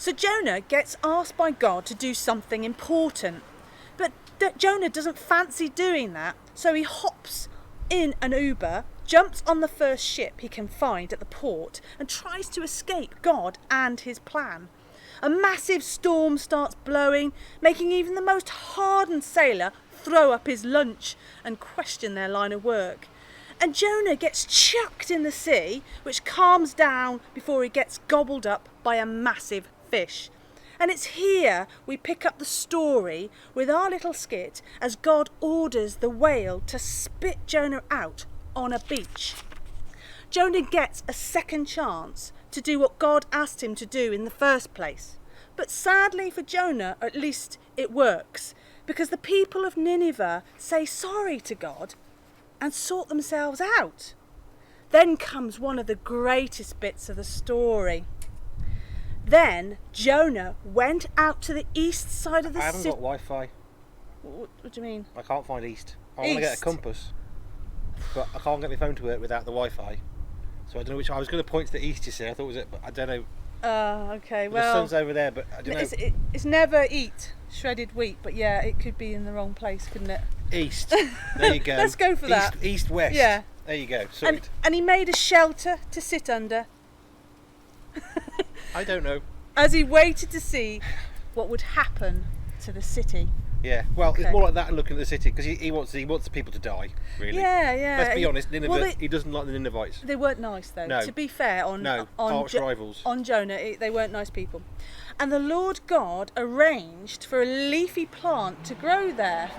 So Jonah gets asked by God to do something important. But Jonah doesn't fancy doing that, so he hops in an Uber, jumps on the first ship he can find at the port, and tries to escape God and his plan. A massive storm starts blowing, making even the most hardened sailor throw up his lunch and question their line of work. And Jonah gets chucked in the sea, which calms down before he gets gobbled up by a massive fish. And it's here we pick up the story with our little skit as God orders the whale to spit Jonah out on a beach. Jonah gets a second chance to do what God asked him to do in the first place. But sadly for Jonah, at least it works, because the people of Nineveh say sorry to God and sort themselves out. Then comes one of the greatest bits of the story. Then Jonah went out to the east side of the city. I haven't got Wi-Fi. What do you mean? I can't find east. I want to get a compass, but I can't get my phone to work without the Wi-Fi. So I don't know which. I was going to point to the east, you see. I thought it was it, but I don't know. Okay. The Well, sun's over there, but I don't know. It's never eat shredded wheat, but yeah, it could be in the wrong place, couldn't it? East. There you go. Let's go for that. East, west. Yeah. There you go. Sorted. And he made a shelter to sit under I don't know. as he waited to see what would happen to the city. Yeah. Well, Okay. it's more like that and looking at the city because he wants the people to die. Really. Yeah. Let's be honest. Nineveh. Well, he doesn't like the Ninevites. they weren't nice though. No. To be fair, Arch rivals. on Jonah, they weren't nice people. And the Lord God arranged for a leafy plant to grow there.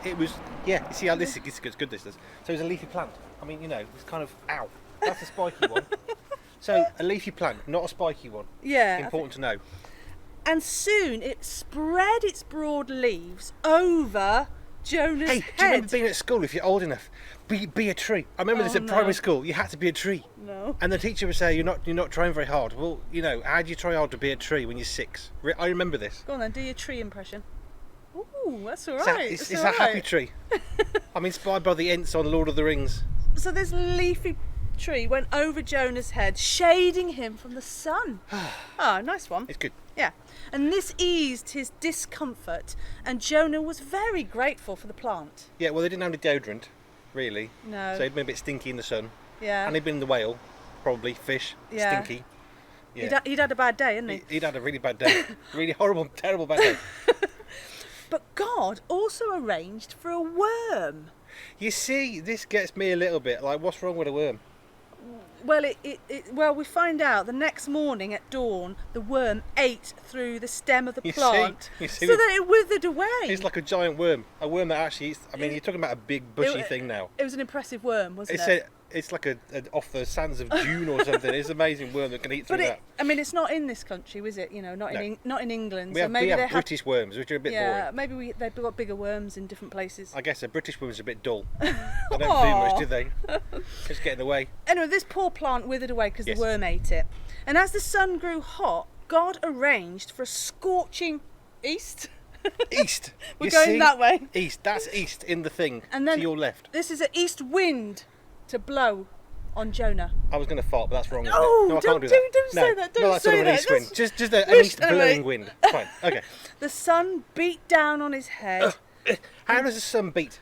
It was. Yeah. You see how this is good. This does. So it's a leafy plant. I mean, it's kind of ow. That's a spiky one. So a leafy plant, not a spiky one. Yeah. Important to know. And soon it spread its broad leaves over Jonah's Hey, head. do you remember being at school if you're old enough? Be a tree. I remember this at primary school. You had to be a tree. No. And the teacher would say, "You're not trying very hard." Well, how do you try hard to be a tree when you're 6? I remember this. Go on then, do your tree impression. Ooh, that's all right. It's a happy tree. I'm inspired by the Ents on Lord of the Rings. So this leafy tree went over Jonah's head, shading him from the sun. Nice one. It's good. Yeah. And this eased his discomfort, and Jonah was very grateful for the plant. Yeah, well, they didn't have any deodorant, really. No. So he'd been a bit stinky in the sun. Yeah. And he'd been in the whale, probably, fish, Yeah. stinky. Yeah. He'd had a bad day, hadn't he? He'd had a really bad day. Really horrible, terrible bad day. But God also arranged for a worm. You see, this gets me a little bit. Like, what's wrong with a worm? Well, we find out the next morning at dawn, the worm ate through the stem of the You plant, see so that it withered away. It's like a giant worm. A worm that actually eats. I mean, you're talking about a big bushy thing now. It was an impressive worm, wasn't it? It's like a off the sands of June or something. It's an amazing worm that can eat through that. I mean, it's not in this country, is it? Not in England. We so have, maybe we have British worms, which are a bit boring. Maybe they've got bigger worms in different places. I guess a British worm's a bit dull. They don't do much, do they? Just get in the way. Anyway, this poor plant withered away because Yes. the worm ate it. And as the sun grew hot, God arranged for a scorching east. East. We're going that way. East. That's east in the thing. And then to your left. This is an east wind to blow on Jonah. I was going to fart, but that's wrong. No, I can't do that. don't say that. Don't that's say sort of an that. east wind. Just an Wish- east blowing wind. Fine. Okay. The sun beat down on his head. How does the sun beat?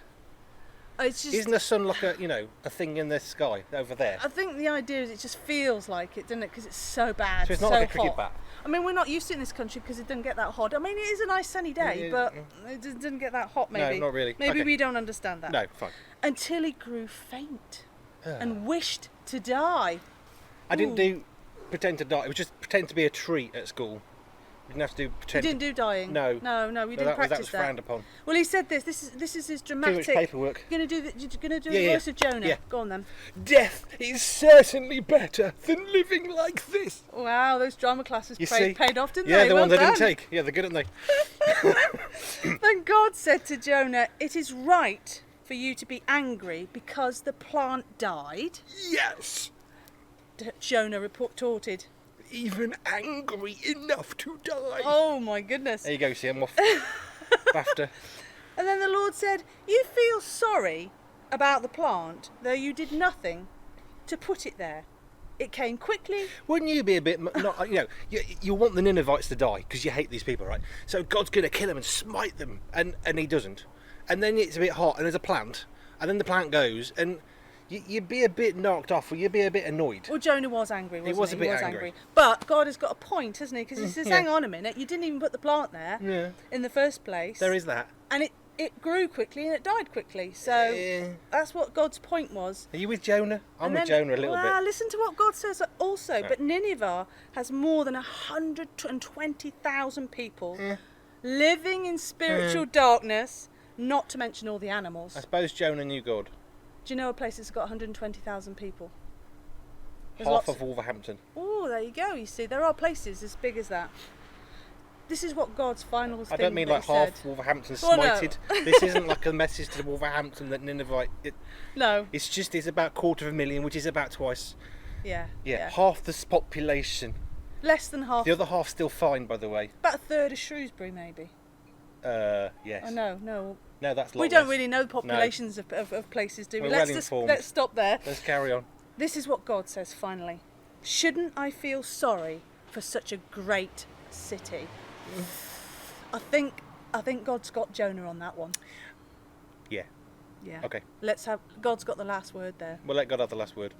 It's just. Isn't the sun like a thing in the sky over there? I think the idea is it just feels like it, doesn't it? Because it's so bad. So it's not like a cricket hot. bat. I mean, we're not used to it in this country because it doesn't get that hot. I mean, it is a nice sunny day, but it doesn't get that hot. Maybe. No, not really. Maybe Okay. we don't understand that. No, fine. Until he grew faint and wished to die. I didn't pretend to die. It was just pretend to be a tree at school. You didn't have to do You pretend. didn't do dying. No. We didn't that practice was frowned upon. Well, he said this. This is his dramatic. Too much paperwork. You're gonna do Yeah, the voice of Jonah. yeah. Go on then. Death is certainly better than living like this. Wow, those drama classes You see? paid off, didn't Yeah, they? the Well ones I didn't done. take. Yeah, they're good, aren't they? Then God said to Jonah, "It is right for you to be angry because the plant died." Yes. Jonah retorted. Even angry enough to die. Oh my goodness. There you go, see, I'm off. BAFTA. And then the Lord said, "You feel sorry about the plant, though you did nothing to put it there. It came quickly. Wouldn't you be a bit, not, you know, you want the Ninevites to die because you hate these people, right? So God's going to kill them and smite them, and he doesn't. And then it's a bit hot, and there's a plant, and then the plant goes, and you'd be a bit knocked off, or you'd be a bit annoyed. Well, Jonah was angry, wasn't he? He was a bit angry. But God has got a point, hasn't he? Because he says, yeah. hang on a minute, you didn't even put the plant in the first place. There is that. And it grew quickly and it died quickly. So that's what God's point was. Are you with Jonah? I'm with Jonah a little bit. Listen to what God says also. But Nineveh has more than 120,000 people living in spiritual darkness, not to mention all the animals. I suppose Jonah knew God. Do you know a place that's got 120,000 people? Half of Wolverhampton. Oh, there you go. You see, there are places as big as that. This is what God's final thing. I don't mean like half Wolverhampton smited. No. This isn't like a message to Wolverhampton that Nineveh. No. It's about 250,000, which is about twice. Yeah. Half the population. Less than half. The other half's still fine, by the way. About a third of Shrewsbury, maybe. Yes. Oh, no. No, that's. We don't really know the populations of places, do we? Let's stop there. Let's carry on. This is what God says finally. Shouldn't I feel sorry for such a great city? I think God's got Jonah on that one. Yeah. Yeah. Okay. God's got the last word there. We'll let God have the last word.